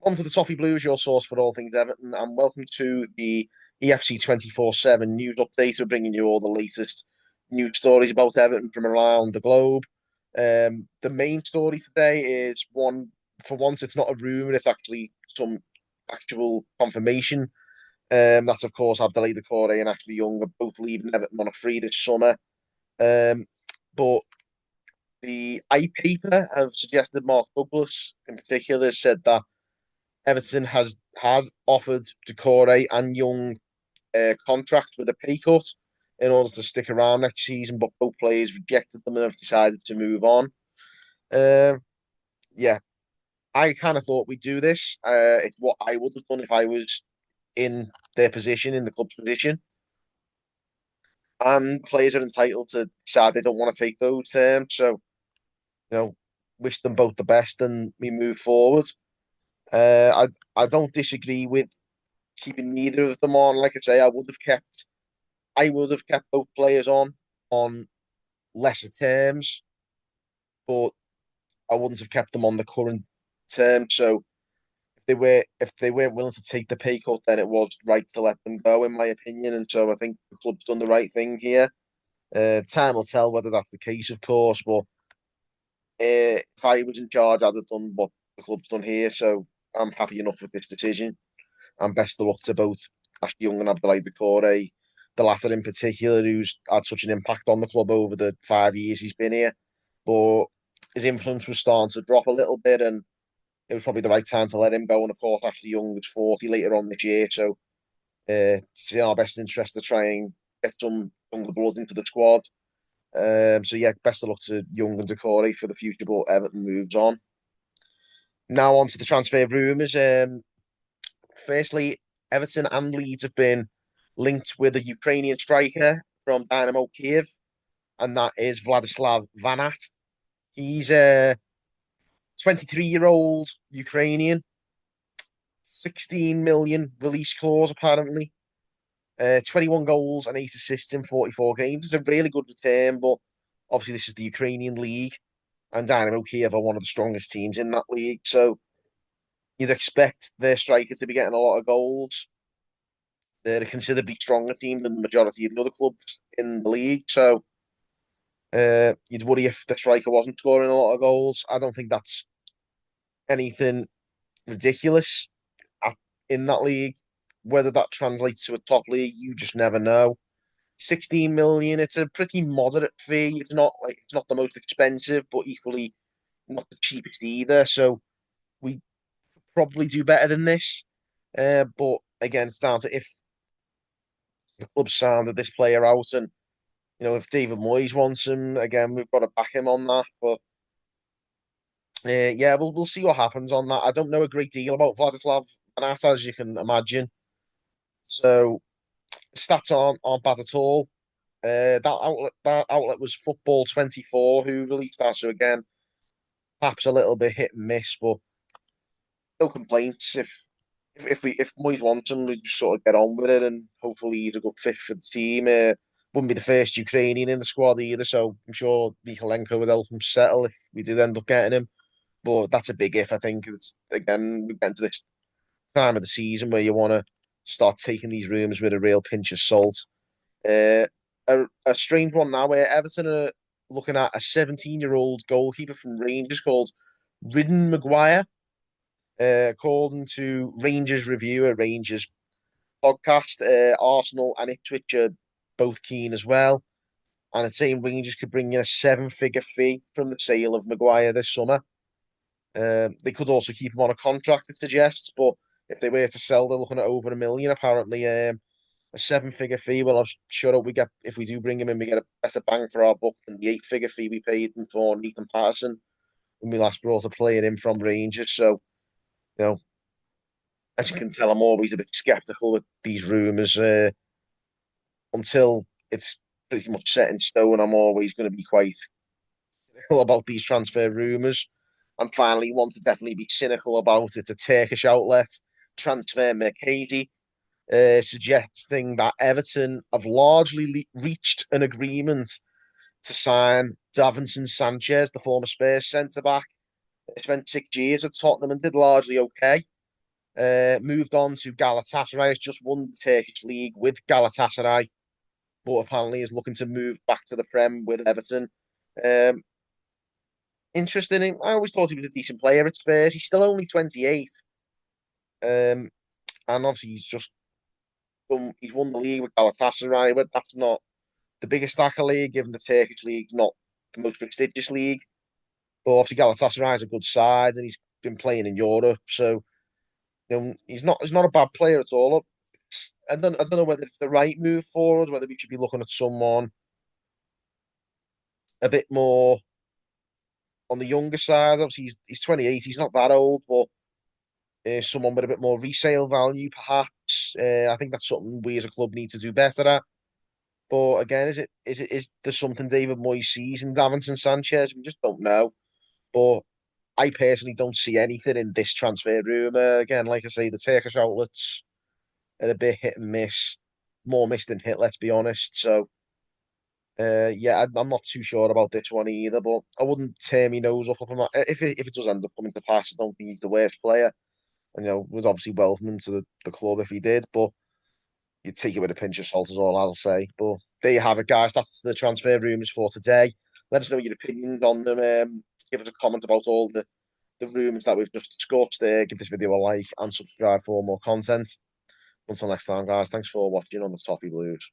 On to the Toffee Blues, your source for all things Everton, and welcome to the EFC 24/7 news update. We're bringing you all the latest news stories about Everton from around the globe. The main story today is one, for once, it's not a rumour, it's actually some actual confirmation. That's, of course, Abdoulaye Doucouré and Ashley Young are both leaving Everton on a free this summer. But the iPaper have suggested Mark Douglas, in particular, has said that Everton has offered Doucouré and Young contracts with a pay cut in order to stick around next season, but both players rejected them and have decided to move on. Uh, yeah, I kind of thought we'd do this. It's what I would have done if I was in their position, in the club's position. And players are entitled to decide they don't want to take those terms. So, you know, wish them both the best and we move forward. I don't disagree with keeping neither of them on. Like I say, I would have kept both players on lesser terms, but I wouldn't have kept them on the current terms. So if they weren't willing to take the pay cut, then it was right to let them go, in my opinion. And so I think the club's done the right thing here. Time will tell whether that's the case, of course, but if I was in charge, I'd have done what the club's done here. So I'm happy enough with this decision. And best of luck to both Ashley Young and Abdoulaye Doucouré, the latter in particular, who's had such an impact on the club over the 5 years he's been here. But his influence was starting to drop a little bit, and it was probably the right time to let him go. And of course, Ashley Young was 40 later on this year, so it's in our best interest to try and get some younger blood into the squad. So yeah, best of luck to Young and Doucouré for the future, but Everton moves on. Now on to the transfer rumours. Firstly, Everton and Leeds have been linked with a Ukrainian striker from Dynamo Kiev, and that is Vladislav Vanat. He's a 23-year-old Ukrainian, 16 million release clause apparently, 21 goals and 8 assists in 44 games. It's a really good return, but obviously this is the Ukrainian league, and Dynamo Kiev are one of the strongest teams in that league, so you'd expect their striker to be getting a lot of goals. They're a considerably stronger team than the majority of the other clubs in the league. So you'd worry if the striker wasn't scoring a lot of goals. I don't think that's anything ridiculous in that league. Whether that translates to a top league, you just never know. 16 million, it's a pretty moderate fee. It's not the most expensive, but equally not the cheapest either. So we probably do better than this. But again, it's down to if the club sounded this player out, and if David Moyes wants him, again, we've got to back him on that. But yeah, we'll see what happens on that. I don't know a great deal about Vladislav Banat, as you can imagine. So stats aren't bad at all. That outlet was Football 24 who released that. So again, perhaps a little bit hit and miss, but no complaints. If Moyes wants him, we just sort of get on with it, and hopefully he's a good fit for the team. Wouldn't be the first Ukrainian in the squad either, so I'm sure Mikalenko would help him settle if we did end up getting him. But that's a big if. I think it's again we get into this time of the season where you want to start taking these rumours with a real pinch of salt. Uh, a strange one now where Everton are looking at a 17-year-old goalkeeper from Rangers called Ridden Maguire. According to Rangers Review, a Rangers podcast, Arsenal and Ipswich are both keen as well. And it's saying Rangers could bring in a seven-figure fee from the sale of Maguire this summer. They could also keep him on a contract, it suggests, but if they were to sell, they're looking at over 1 million, apparently. A seven-figure fee. Well, I'm sure we get, if we do bring him in, we get a better bang for our buck than the eight-figure fee we paid him for Nathan Patterson when we last brought a player in from Rangers. So, you know, as you can tell, I'm always a bit skeptical with these rumours. Until it's pretty much set in stone, I'm always going to be quite cynical about these transfer rumours. And finally, one to definitely be cynical about, it's a Turkish outlet, Transfer Mercati, suggesting that Everton have largely reached an agreement to sign Davinson Sanchez, the former Spurs centre back. He spent 6 years at Tottenham and did largely okay. Moved on to Galatasaray. Has just won the Turkish league with Galatasaray, but apparently is looking to move back to the Prem with Everton. Um, Interesting. I always thought he was a decent player at Spurs. He's still only 28. And obviously he's won the league with Galatasaray, but that's not the biggest accolade, given the Turkish league's not the most prestigious league. But obviously Galatasaray is a good side, and he's been playing in Europe, so he's not a bad player at all. I don't know whether it's the right move for us, whether we should be looking at someone a bit more on the younger side. Obviously, he's 28. He's not that old, but someone with a bit more resale value, perhaps. I think that's something we as a club need to do better at. But again, is there something David Moyes sees in Davinson Sanchez? We just don't know. But I personally don't see anything in this transfer rumour. Again, like I say, the Turkish outlets are a bit hit and miss, more miss than hit. Let's be honest. So yeah, I'm not too sure about this one either. But I wouldn't tear my nose up him if it does end up coming to pass. I don't think he's the worst player. And was obviously welcome to the club if he did, but you'd take it with a pinch of salt, is all I'll say. But there you have it, guys. That's the transfer rumours for today. Let us know your opinions on them. Give us a comment about all the rumours that we've just discussed. Give this video a like and subscribe for more content. Until next time, guys. Thanks for watching on the Toffee Blues.